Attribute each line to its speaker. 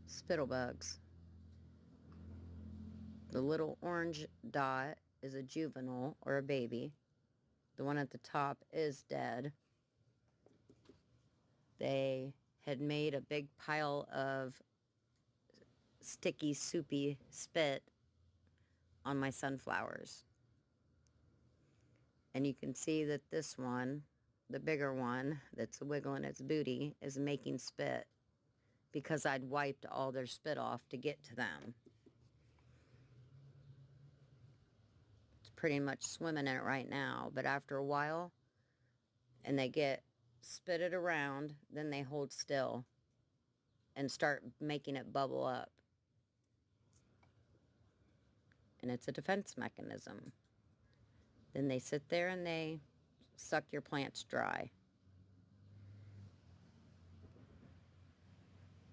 Speaker 1: Spittlebugs. The little orange dot is a juvenile or a baby. The one at the top is dead. They had made a big pile of sticky, soupy spit on my sunflowers. And you can see that this one, the bigger one that's wiggling its booty, is making spit because I'd wiped all their spit off to get to them. It's pretty much swimming in it right now, but after a while, and they get spitted around, then they hold still and start making it bubble up. And it's a defense mechanism. Then they sit there and they suck your plants dry.